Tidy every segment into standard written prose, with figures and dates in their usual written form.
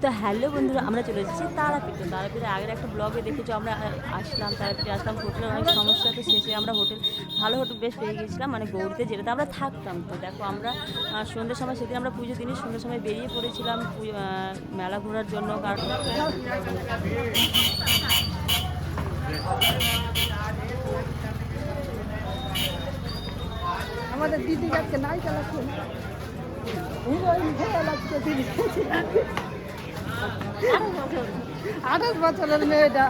তো হ্যালো বন্ধুরা, আমরা চলে এসেছি তারাপীঠ। তো তারাপীঠের আগের একটা ব্লগে দেখেছো আমরা আসলাম, তারাপীঠে আসলাম, হোটেলের অনেক সমস্যা, তো শেষে আমরা ভালো হোটেল বেশ পেয়ে গেছিলাম, মানে গৌড়িতে, যেটাতে আমরা থাকতাম। তো দেখো আমরা সন্ধ্যের সময়, সেদিন আমরা পুজো দিনই সন্ধ্যের সময় বেরিয়ে পড়েছিলাম মেলা ঘোরার জন্য। কারণ আমাদের দিদি যাচ্ছে নাই চালাচ্ছে, দিদি 28 বছরের মেয়েটা।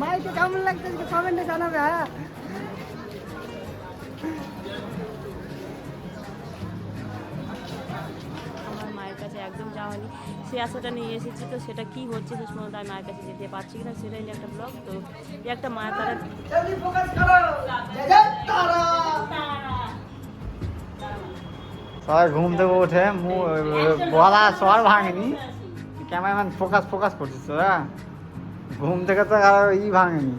মাইকে কেমন লাগছে কমেন্টে জানাবে। হ্যাঁ, একদম যাওয়া হয়নি, সেই আশাটা নিয়ে এসেছি। তো সেটা কি হচ্ছে শেষ পর্যন্ত আমি মায়ের কাছে যেতে পারছি কিনা, সেটাই নিয়ে একটা ব্লগ। তো এই একটা মায়ের তারা সবাই ঘুম থেকে উঠে বলা সর ভাঙেনি, ক্যামেরাম্যান ফোকাস করছিস তোরা, ঘুম থেকে তো আর ভাঙেনি।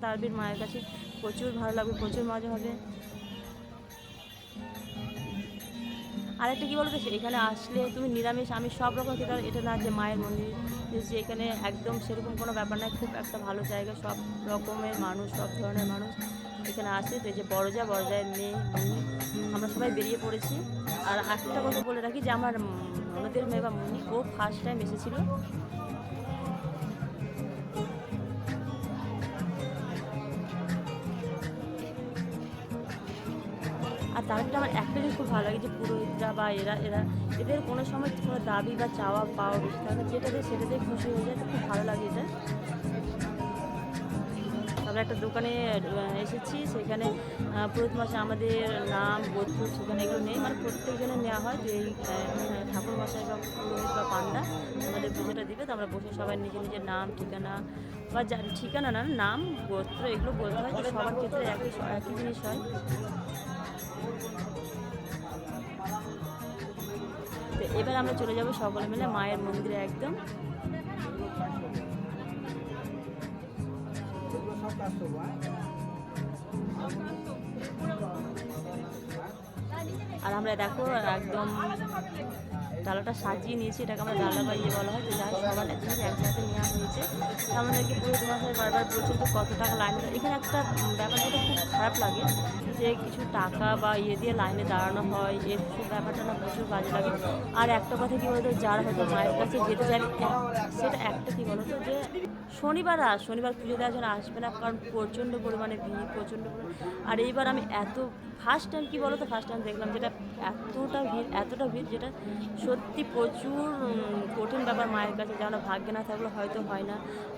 তারাপীঠ মায়ের কাছে প্রচুর ভালো লাগবে, প্রচুর মজা হবে। আর একটা কী বলতো, এখানে আসলে তুমি নিরামিষ আমি সব রকম খেতে পারো, এটা না যে মায়ের মন্দির যে এখানে একদম সেরকম কোনো ব্যাপার নয়, খুব একটা ভালো জায়গা, সব রকমের মানুষ, সব ধরনের মানুষ এখানে আসে। তো এই যে বড়জায়ের মেয়ে মুনি, আমরা সবাই বেরিয়ে পড়েছি। আর একটা কথা বলে রাখি যে আমার ননদের মেয়ে বা মুনি, ও ফার্স্ট টাইম এসেছিলো। আর তারাপীঠে আমার একটা জিনিস খুব ভালো লাগে যে পুরোহিতরা বা এদের কোনো সময় কোনো দাবি বা চাওয়া পাওয়া বেশি থাকে, যেটাতে সেটাতে খুশি হয়ে যায়। তো খুব ভালো লাগে এটা। আমরা একটা দোকানে এসেছি, সেখানে পুরোহিত মশাই আমাদের নাম, গোত্র, সেখানে এগুলো নেই, মানে প্রত্যেকজনের নেওয়া হয়। যে এই ঠাকুর মশাই বা পুরোহিত বা পান্ডা আমাদের পুজোটা দিবে। তো আমরা বসে সবাই নিজের নিজের নাম, ঠিকানা বা ঠিকানা না, নাম, গোত্র এগুলো বলতে হয়। যে সবার ক্ষেত্রে একই জিনিস হয়। তো এবার আমরা চলে যাব সকলে মিলে মায়ের মন্দিরে একদম। আর আমরা দেখো একদম ডালাটা সাজিয়ে নিয়েছি, এটাকে আমরা ডালা বা বলা হয়। তো যাই সবার জিনিস একসাথে নেওয়া হয়েছে। আমাদেরকে পুরো তোমার বারবার বলছে তো কত টাকা লাইনে। এখানে একটা ব্যাপার যেটা খুব খারাপ লাগে, যে কিছু টাকা বা দিয়ে লাইনে দাঁড়ানো হয়, এসব ব্যাপারটা না প্রচুর বাজে লাগে। আর একটা কথা কী বলতো, যারা হয়তো মায়ের কাছে যেতে চায়, সেটা একটা কী বলতো, যে শনিবার পুজো দেওয়ার জন্য আসবে না, কারণ প্রচণ্ড পরিমাণে ভিড়, প্রচণ্ড পরিমাণে। আর এইবার আমি ফার্স্ট টাইম কী বলো তো, ফার্স্ট টাইম দেখলাম যেটা এতটা ভিড়, যেটা সত্যি প্রচুর কঠিন ব্যাপার মায়ের কাছে, যেন ভাগ্যে না থাকলে হয়তো হয় না।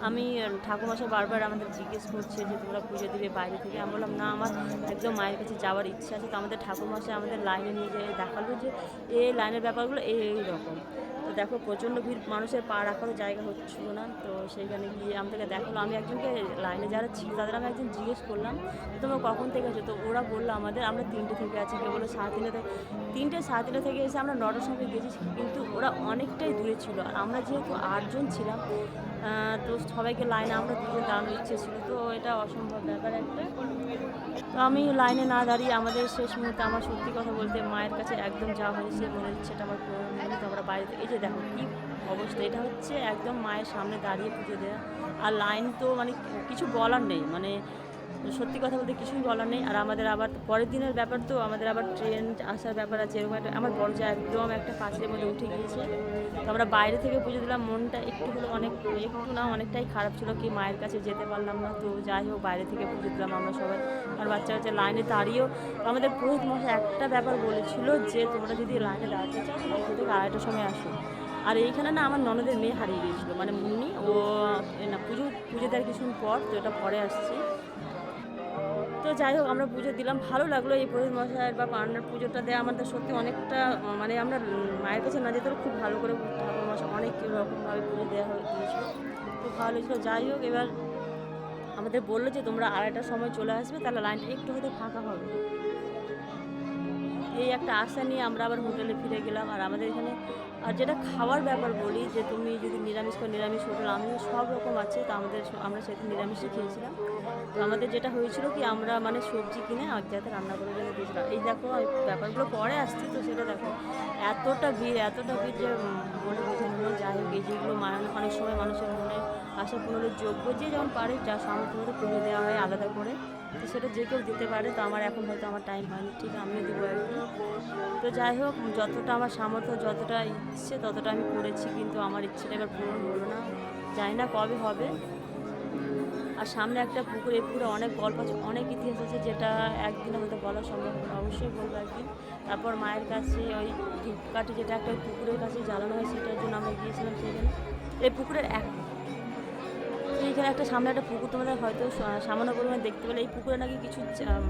আমি ঠাকুরমশাই বারবার আমাদের জিজ্ঞেস করছে যে তোমরা পুজো দিবে বাইরে থেকে। আমি বললাম না, আমার একদম মায়ের কাছে যাওয়ার ইচ্ছা আছে। তো আমাদের ঠাকুরমশাই আমাদের লাইনে নিয়ে যেয়ে দেখালো যে এই লাইনের ব্যাপারগুলো এই রকম। তো দেখো প্রচণ্ড ভিড়, মানুষের পা রাখারও জায়গা হচ্ছিল না। তো সেইখানে গিয়ে আমাদেরকে দেখালো। আমি একজনকে লাইনে যারা ছিল তাদের আমি একদিন জিজ্ঞেস করলাম তোমরা কখন থেকে আছো। তো ওরা বললো আমাদের আমরা 3টে থেকে আছি, কেউ বললো 3টে থেকে এসে আমরা 9টার সময় গেছি। কিন্তু ওরা অনেকটাই দূরে ছিল, আর আমরা যেহেতু 8 জন ছিলাম, তো সবাইকে লাইনে আমরা 2জন দাঁড়ানোর ইচ্ছে ছিল। তো এটা অসম্ভব ব্যাপার একটা। তো আমি লাইনে না দাঁড়িয়ে আমাদের শেষ মুহূর্তে, আমার সত্যি কথা বলতে মায়ের কাছে একদম যাওয়া হয়েছে, মনে হচ্ছে এটা আমার পুরো। তো আমরা বাইরে, এই যে দেখো কী অবস্থা, এটা হচ্ছে একদম মায়ের সামনে দাঁড়িয়ে পুজো দেওয়া। আর লাইন তো মানে কিছু বলার নেই, মানে সত্যি কথা বলতে কিছুই বলার নেই। আর আমাদের আবার পরের দিনের ব্যাপার, তো আমাদের আবার ট্রেন আসার ব্যাপার আছে। এরকম একটা আমার বড় যা একদম একটা কাছের মধ্যে উঠে গিয়েছে। তো আমরা বাইরে থেকে পুজো দিলাম, মনটা একটু হলো অনেকটাই খারাপ ছিল, কি মায়ের কাছে যেতে পারলাম না। তো যাই হোক, বাইরে থেকে পুজো দিলাম আমরা সবাই। আর বাচ্চা লাইনে দাঁড়িয়েও আমাদের পুরোহিত মশাই একটা ব্যাপার বলেছিল যে তোমরা যদি লাইনে দাঁড়াতে চাও 2টা থেকে 2:30টার সময় আসো। আর এইখানে না আমার ননদের মেয়ে হারিয়ে গিয়েছিলো, মানে মুন্নি, ও না পুজো দেওয়ার কিছুক্ষণ পর, তো এটা পরে আসছি। তো যাই হোক আমরা পুজো দিলাম, ভালো লাগলো এই পুরোহিত মশাইয়ের বা পান্ডার পুজোটা দেওয়া আমাদের সত্যি অনেকটা, মানে আমরা মায়ের কাছে না যেতে খুব ভালো করে ঠাকুর মশাই অনেক রকমভাবে পুজো দেওয়া দিয়েছিল, খুব ভালো লেগেছিলো। যাই হোক এবার আমাদের বললো যে তোমরা 2:30টার সময় চলে আসবে, তাহলে লাইনটা একটু হয়তো ফাঁকা হবে। এই একটা আশা নিয়ে আমরা আবার হোটেলে ফিরে গেলাম। আর আমাদের এখানে আর যেটা খাওয়ার ব্যাপার বলি, যে তুমি যদি নিরামিষ করো, নিরামিষ হোটেল আমিও সব রকম আছে, তো আমরা সেদিন নিরামিষই খেয়েছিলাম। তো আমাদের যেটা হয়েছিল কি, আমরা মানে সবজি কিনে এক জায়গাতে রান্না করে জন্য দিয়েছিলাম। এই দেখো এই ব্যাপারগুলো পরে আসছি, তো সেটা দেখো এতটা ভিড় যে মনে বোঝানো নেই। যাই হোক এই যেগুলো অনেক সময় মানুষের মনে আশা পূরণের যোগ্য, যে যেমন পারে যা সামর্থ্য মতো পুজো দেওয়া হয় আলাদা করে, তো সেটা যে কেউ দিতে পারে। তো আমার এখন হয়তো আমার টাইম হয়নি, ঠিক আমিও দেবো একদিন। তো যাই হোক যতটা আমার সামর্থ্য, যতটা ইচ্ছে ততটা আমি করেছি, কিন্তু আমার ইচ্ছেটা এবার পূরণ হলো না, জানি না কবে হবে। আর সামনে একটা পুকুর, এই পুকুরে অনেক গল্প আছে, অনেক ইতিহাস আছে, যেটা একদিনে হয়তো বলা সম্ভব হবে, অবশ্যই বলবো একদিন। তারপর মায়ের কাছে ওই ধূপকাঠি যেটা একটা পুকুরের কাছে জ্বালানো হয়, সেটার জন্য আমরা গিয়েছিলাম সেখানে। এই পুকুরের এইখানে একটা সামনে একটা পুকুর তোমাদের হয়তো সামান্য পরিমাণে দেখতে পেলে। এই পুকুরে নাকি কিছু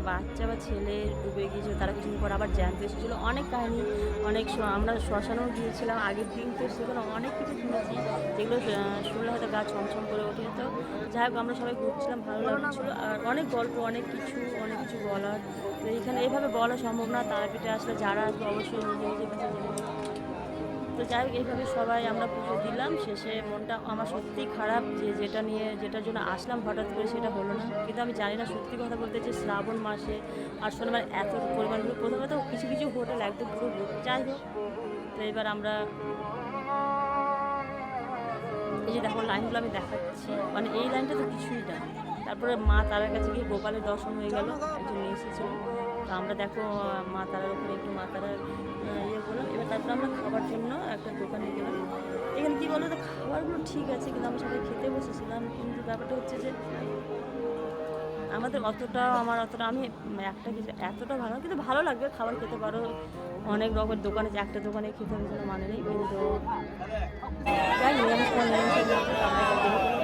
বাচ্চা বা ছেলে ডুবে গিয়েছিল, তারা কিছুদিন পর আবার জ্যান্ত এসেছিলো, অনেক কাহিনি, অনেক আমরা শ্মশানেও গিয়েছিলাম আগের দিন, তো সেখানে অনেক কিছু শুনেছি, যেগুলো শুনলে হয়তো গা ছমছম করে ওঠে। তো যাই হোক আমরা সবাই ঘুরছিলাম, ভালো লাগছিলো। আর অনেক গল্প, অনেক কিছু বলার, তো এইখানে এভাবে বলা সম্ভব না। তারাপীঠে আসলে যারা আসবে অবশ্যই নিজের কাছে জেনে নেবে। তো যাই হোক এইভাবে সবাই আমরা পুজো দিলাম। শেষে মনটা আমার সত্যিই খারাপ, যেটার জন্য আসলাম হঠাৎ করে সেটা হলো না। কিন্তু আমি জানি না, সত্যি কথা বলতে, যে শ্রাবণ মাসে আর শনিবার এত পরিমাণগুলো, প্রথমে তো কিছু হোটেল একদম পুরো ভর্তি। যাই হোক তো এবার আমরা এই যে দেখো লাইনগুলো আমি দেখাচ্ছি, মানে এই লাইনটা তো কিছুই না। তারপরে মা তারার কাছে গিয়ে গোপালের দর্শন হয়ে গেল, একজন নিয়ে এসেছিল। তো আমরা দেখো মা তারার ওখানে একটু মা তারার ইয়ে করলাম। এবার তারপরে আমরা খাবার জন্য একটা দোকানে গেলাম। এখানে কী বলো তো, খাবারগুলো ঠিক আছে, কিন্তু আমরা সবাই খেতে বসেছিলাম, কিন্তু ব্যাপারটা হচ্ছে যে আমার অতটা আমি একটা কিছু এতটা ভালো, কিন্তু ভালো লাগবে, খাবার খেতে পারো অনেক রকমের দোকানে, যে একটা দোকানে খেতে হবে কোনো মানে নেই। কিন্তু যাই নিরামিষ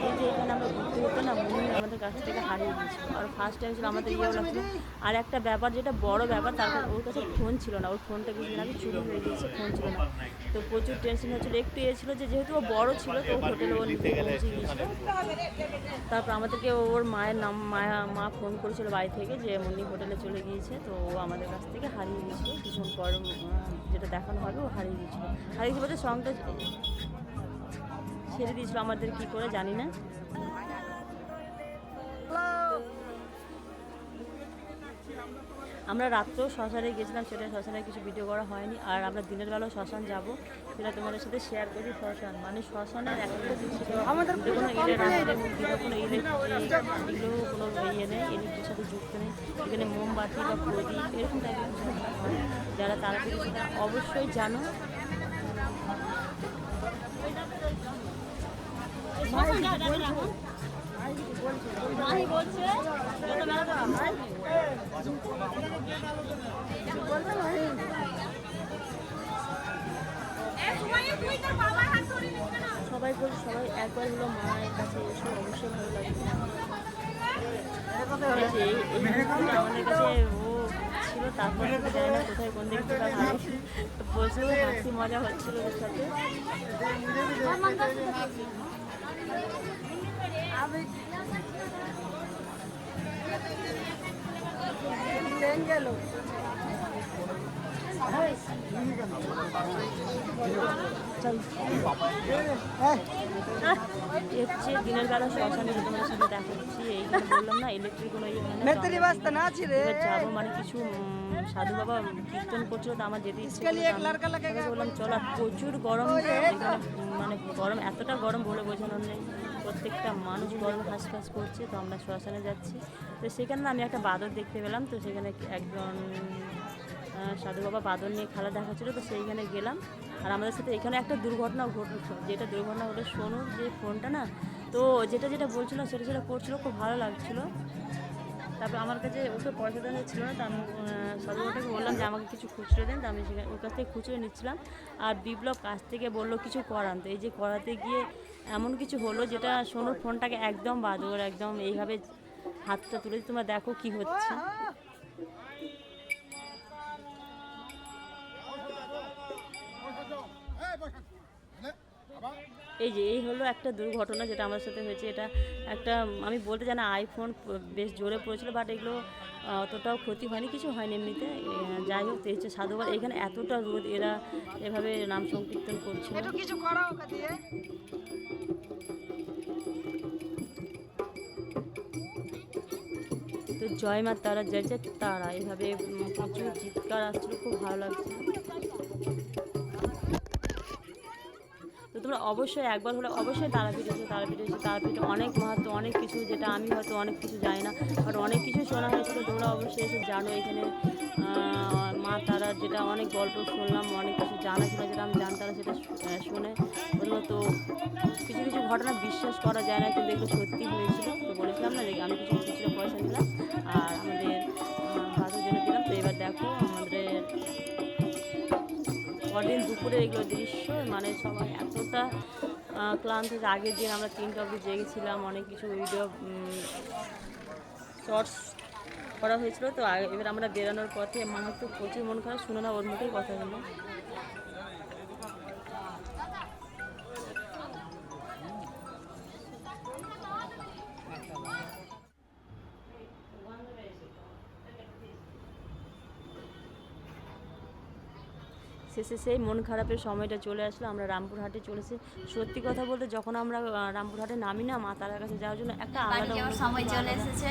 এই যে এখানে আমরা ঘুরতে ঘুরতে না মনে আমাদের কাছ থেকে হারিয়ে গিয়েছিল। আর ফার্স্ট টাইম ছিল, আমাদের ইয়েও লাগছিল। আর একটা ব্যাপার, যেটা বড় ব্যাপার, তারপর ওর কাছে ফোন ছিল না, ওর ফোনটা কিছুদিন আগে চুরি হয়ে গিয়েছে, ফোন ছিল না। তো প্রচুর টেনশন হচ্ছিলো, একটু ছিল যে যেহেতু ও বড় ছিল, তো হোটেলে ও নিজে পৌঁছে গিয়েছিল। তারপর আমাদেরকে ওর মায়ের মা ফোন করেছিল বাড়ি থেকে, যে মুন্নি হোটেলে চলে গিয়েছে। তো ও আমাদের কাছ থেকে হারিয়ে গিয়েছিল কিছুক্ষণ পর, যেটা দেখানো হবে ও হারিয়ে গিয়েছিল বলতে সঙ্গটা ছেড়ে দিয়েছিল আমাদের, কি করে জানি না। আমরা রাত্রেও শ্মশানে গেছিলাম, সেটা শ্মশানে কিছু ভিডিও করা হয়নি। আর আমরা দিনের বেলাও শ্মশান যাব, সেটা তোমাদের সাথে শেয়ার করি। শ্মশানের একটা জিনিস, কোনো ইয়ে নেই, ইলেকট্রিক সাথে যুক্ত নেই। এখানে মোমবাতি বা প্রদীপ এরকম টাইপের কিছু হয়। যারা তারাপীঠে সেটা অবশ্যই জানো। সবাই বলছে, সবাই একবার হলো মায়ের কাছে এসে অবশ্যই ভালো লাগে। আমাদের কাছে ও ছিল, তারপর জানি না কোথায় কোন দিক থেকে বলছিল, হাসি মজা হচ্ছিল ওর সাথে। গেল হচ্ছে দিনের বেলা শ্মশানে তোমাদের সাথে দেখাচ্ছি। এইখানে বললাম না ইলেকট্রিক কোনো যাবো, মানে কিছু সাধু বাবা কীর্তন করছিল, তো আমার যেতে ইচ্ছে বললাম চলো। প্রচুর গরম, মানে গরম, এতটা গরম বলে বোঝানোর নেই। প্রত্যেকটা মানুষ গরমে হাঁসফাঁস করছে। তো আমরা শ্মশানে যাচ্ছি, তো সেখানে আমি একটা বাদর দেখতে পেলাম। তো সেখানে একজন সাধু বাবা বাদর নিয়ে খেলা দেখাচ্ছিলো, তো সেইখানে গেলাম। আর আমাদের সাথে এখানে একটা দুর্ঘটনাও ঘটল, যেটা দুর্ঘটনা হলো সোনুর যে ফোনটা না, তো যেটা বলছিল সেটা করছিল, খুব ভালো লাগছিলো। তারপর আমার কাছে ওকে পয়সা দেওয়া ছিল না, তো আমি সদরটাকে বললাম যে আমাকে কিছু খুচরো দেন, তো আমি সেখানে ওর কাছ থেকে খুচরো নিচ্ছিলাম। আর বিপ্লব কাছ থেকে বললো কিছু করান, তো এই যে করাতে গিয়ে এমন কিছু হলো যেটা সোনুর ফোনটাকে একদম বাদ, ওর একদম এইভাবে হাতটা তুলে তোমরা দেখো কি হচ্ছে। এই হলো একটা দুর্ঘটনা যেটা আমার সাথে হয়েছে। এটা একটা আমি বলতে জানি আইফোন বেশ জোরে পড়েছিল, বাট এগুলো অতটাও ক্ষতি হয়নি, কিছু হয়নি এমনিতে। যাই হোক, এই হচ্ছে সাধুবাদ। এখানে এতটা রোদ, এরা এভাবে নাম সংকীর্তন করছিল। একটু কিছু করো ওকে দিয়ে। তো জয় মা তারা, জয় জয় তারা, এইভাবে প্রচুর চিৎকার আসছিল, খুব ভালো লাগছিল। তো তোমরা অবশ্যই একবার হলে অবশ্যই তারাপীঠ এসো, তারাপীঠে অনেক মাহাত্ম্য, অনেক কিছু যেটা আমি হয়তো অনেক কিছু জানি না, আর অনেক কিছু শোনা হয়েছিল। তোমরা অবশ্যই এসে জানো এখানে মা তারার যেটা অনেক গল্প শুনলাম, অনেক কিছু জানা ছিল যেটা আমি জানতাম না, সেটা শুনে প্রথমত কিছু কিছু ঘটনা বিশ্বাস করা যায় না, কিন্তু এগুলো সত্যি হয়েছিল। তো বলেছিলাম না যে আমি কিছু খুচরো পয়সা নিলাম আর আমাদের ভাতের জন্য দিলাম। তো এবার দেখো আমাদের পরদিন দুপুরে এগুলো দৃশ্য, মানে সবাই এতটা ক্লান্ত যে আগের দিন আমরা 3টা অবধি জেগেছিলাম, অনেক কিছু ভিডিও শর্টস করা হয়েছিল। তো এবার আমরা বেরোনোর পথে মাহাত্ম প্রচুর মন খারাপ, শুনে না ওর মুখেই কথা হলো। শেষে সেই মন খারাপের সময়টা চলে আসলো, আমরা রামপুরহাটে চলেছি। সত্যি কথা বলতে যখন আমরা রামপুরহাটে নামি না, মা তারার কাছে যাওয়ার জন্য একটা বাড়ি আলাদা যাওয়ার সময় চলে এসেছে।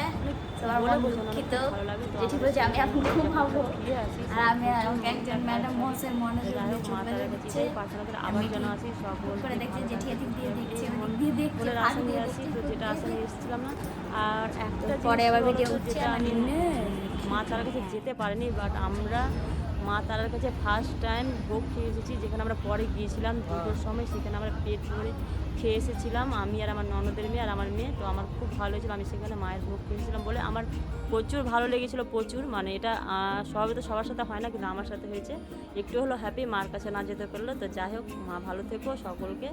সবার বলে মন বোঝানো দুঃখিত। ভালো লাগে। তো জেঠি বলছে আমি এখন ঘুমাবো, ফিরে আসি আর আমি আমাকে একজন ম্যাডাম মহাশয় মনোযোগ যাই দিয়ে হোক, মা চুপে তারার কাছে দিচ্ছে। যাই, প্রার্থনা করে আবার যেন আসি সকল করে দেখছে জেঠি এদিক দিয়ে দেখছে, এই ওদিক দিয়ে দেখছে, মনের হাত আশা নিয়ে দিয়ে আসি। দেখছে, তো যেটা আশা নিয়ে এসেছিলাম না, আর একটা পরে জিনিস আবার হলো ভিডিও তো উঠছে যেটা আমি আমার মা তারার কাছে যেতে পারিনি, বাট আমরা মা তারার কাছে ফার্স্ট টাইম ভোগ খেয়ে এসেছি, যেখানে আমরা পরে গিয়েছিলাম 2টোর সময়, সেখানে আমরা পেট ভরে খেয়ে এসেছিলাম, আমি আর আমার ননদের মেয়ে আর আমার মেয়ে। তো আমার খুব ভালো হয়েছিল, আমি সেখানে মায়ের ভোগ খেয়েছিলাম বলে আমার প্রচুর ভালো লেগেছিলো, প্রচুর। মানে এটা সবাই তো সবার সাথে হয় না, কিন্তু আমার সাথে হয়েছে। একটু হলো হ্যাপি, মার কাছে না যেতে পারলো। তো যাই হোক, মা ভালো থেকো, সকলকে